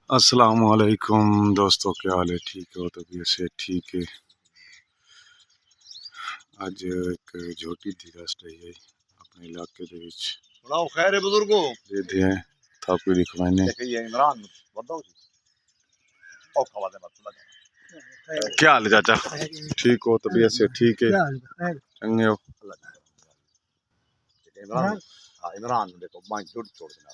अस्सलाम वालेकुम दोस्तों, क्या हाल है? ठीक हो? तबीयत से ठीक है। आज एक झोटी दी रस्ट है अपने इलाके दे विच खैर है बुजुर्गो दे दिए थापी दिखवाने। क्या हाल है चाचा? ठीक हो? तबीयत से ठीक है? चंगे हो? इमरान देखो छोड़ देना।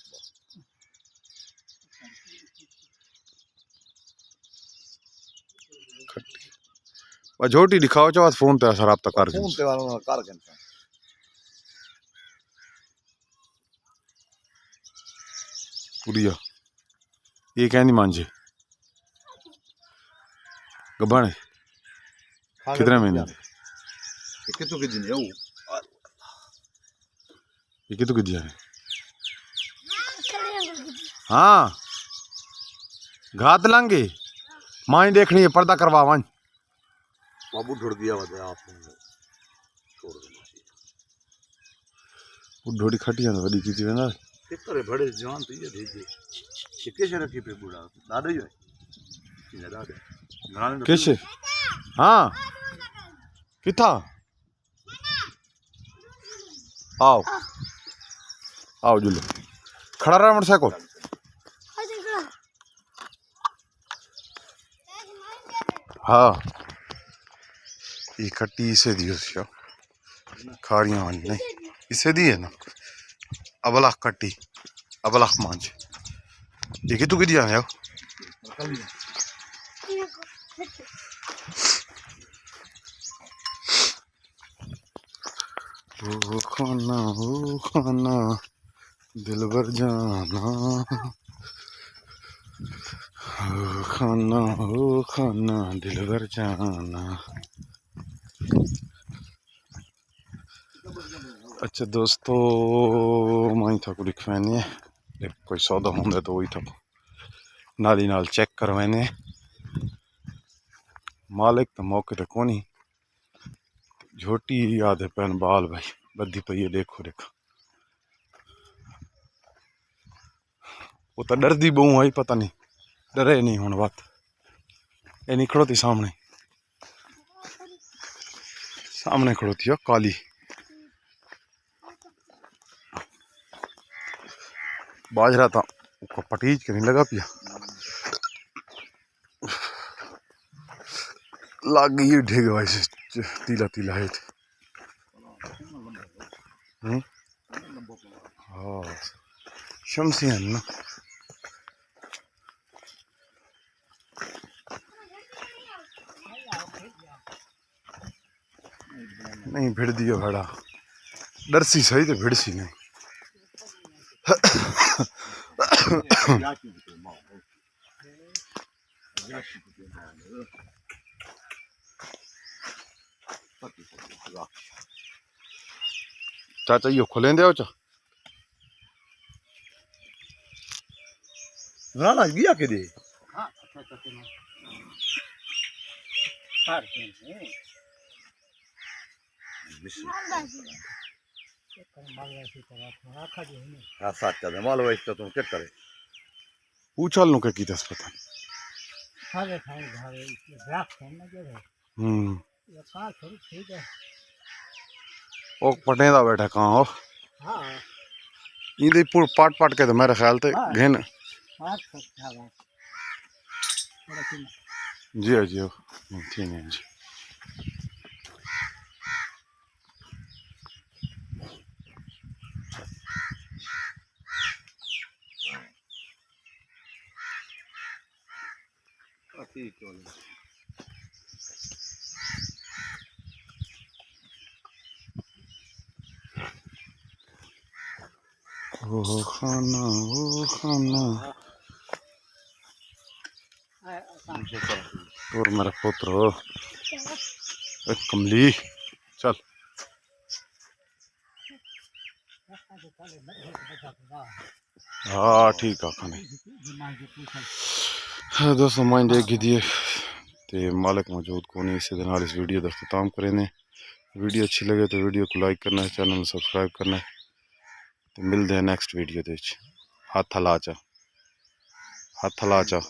झोटी दिखाओ चाहो फोन ते असर रब्ता कर फोन ते वाला कर गन पुड़िया ये कहनी मांझे गबन कितने महीने कितु की दिन है ये कितु की दिन है? हाँ घात लांगे माई देखनी है, पर्दा करवा वन बाबू ढुड़ दिया वजह आप छोड़ देना चाहिए। वो ढोड़ी खटिया तो बड़ी की थी ना कितने बड़े जवान थी ये दीदी कैसे रखी पे बूढ़ा दादा ही है दादा कैसे? हाँ किथा आओ आओ जुलो खड़ा रहा मोटरसाइकिल। हाँ ये खट्टी इसे दी उसको खारियां वाली नहीं इसे दी है ना अबलाख कट्टी अबलाख मांझ ये कि तू कि दिया है वो खाना दिलबर जाना हो खाना दिलबर जाना। अच्छा दोस्तों मैं था को लिखवाने कोई सौदा होंगे तो वही था नाली नाल चेक करवाने मालिक तो मौके तो कोनी झोटी याद है पैन बाल भाई बद्दी पई है देखो देखो वो तो डर दी बहु आई पता नहीं डरे नहीं हुन बात ये नहीं खड़ोती सामने सामने खड़ोती हो काली बाजरा था पटीज के नहीं लगा पिया लग गई ढेग भाई तीला तीला है हाँ शमसिया ना नहीं भिड़ दियो भड़ा डरसी सही तो भिड़सी नहीं चाचा यो खोलें दे चा राणा गया के दे मालवा इसका तुम क्या करे पूछल नु के कीतस पता ओ पटेदा बैठा कहाँ हो इंदे पूर पाट पाट के तो मेरे ख्याल से घेन जी जी ठीक है जी वो खाना और मेरा पुत्र कमली चल हाँ ठीक है खाने दोस्तों मैं देख दिए तो मालिक मौजूद को नहीं इसी दिन इस वीडियो का अख्ताम करें। वीडियो अच्छी लगे तो वीडियो को लाइक करना है, चैनल सब्सक्राइब करना है। तो मिलते हैं नेक्स्ट वीडियो हाथ हला चा। हथ ला च